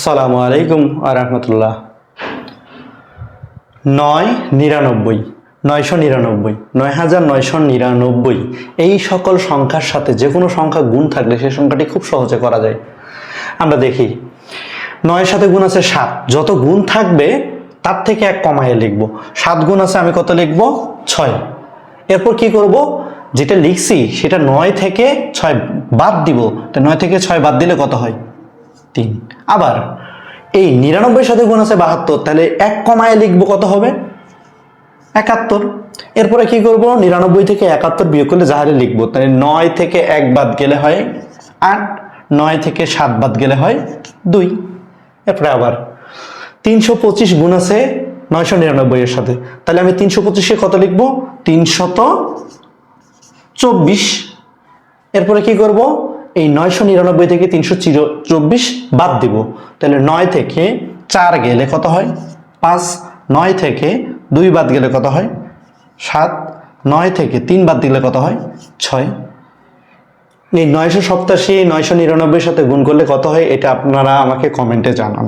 আসসালামু আলাইকুম ওয়া রাহমাতুল্লাহ। 999, 999, 9999 এই সকল সংখ্যার সাথে যে কোনো সংখ্যা গুণ থাকলে সেই সংখ্যাটি খুব সহজে করা যায়। আমরা দেখি 9 সাথে গুণ আছে 7, যত গুণ থাকবে তার থেকে এক কমায়ে লিখব। 7 গুণ আছে, আমি কত লিখব? 6। এরপর কি করব? যেটা লিখছি সেটা 9 থেকে 6 বাদ দিব। তো 9 থেকে 6 বাদ দিলে কত হয়? 3। আবার এই 99 সাথে গুণ আছে 72, তাহলে এক কমায় লিখবো, কত হবে? 71। এরপরে কি করব? 99 থেকে 71 বিয়োগ করলে যা হারে লিখবো, তাহলে 9 থেকে 1 বাদ গেলে হয় 8, 9 থেকে 7 বাদ গেলে হয় 2। এরপরে আবার 325 গুণ আছে 999 এর সাথে, তাহলে আমি 325-এ কত লিখবো? 324। এরপরে কি করব? এই 999 থেকে 324 বাদ দিব, তাহলে 9 থেকে 4 গেলে কত হয়? 5। 9 থেকে 2 বাদ গেলে কত হয়? 7। 9 থেকে 3 বাদ দিলে কত হয়? 6। এই 987 999 সাথে গুণ করলে কত হয় এটা আপনারা আমাকে কমেন্টে জানান।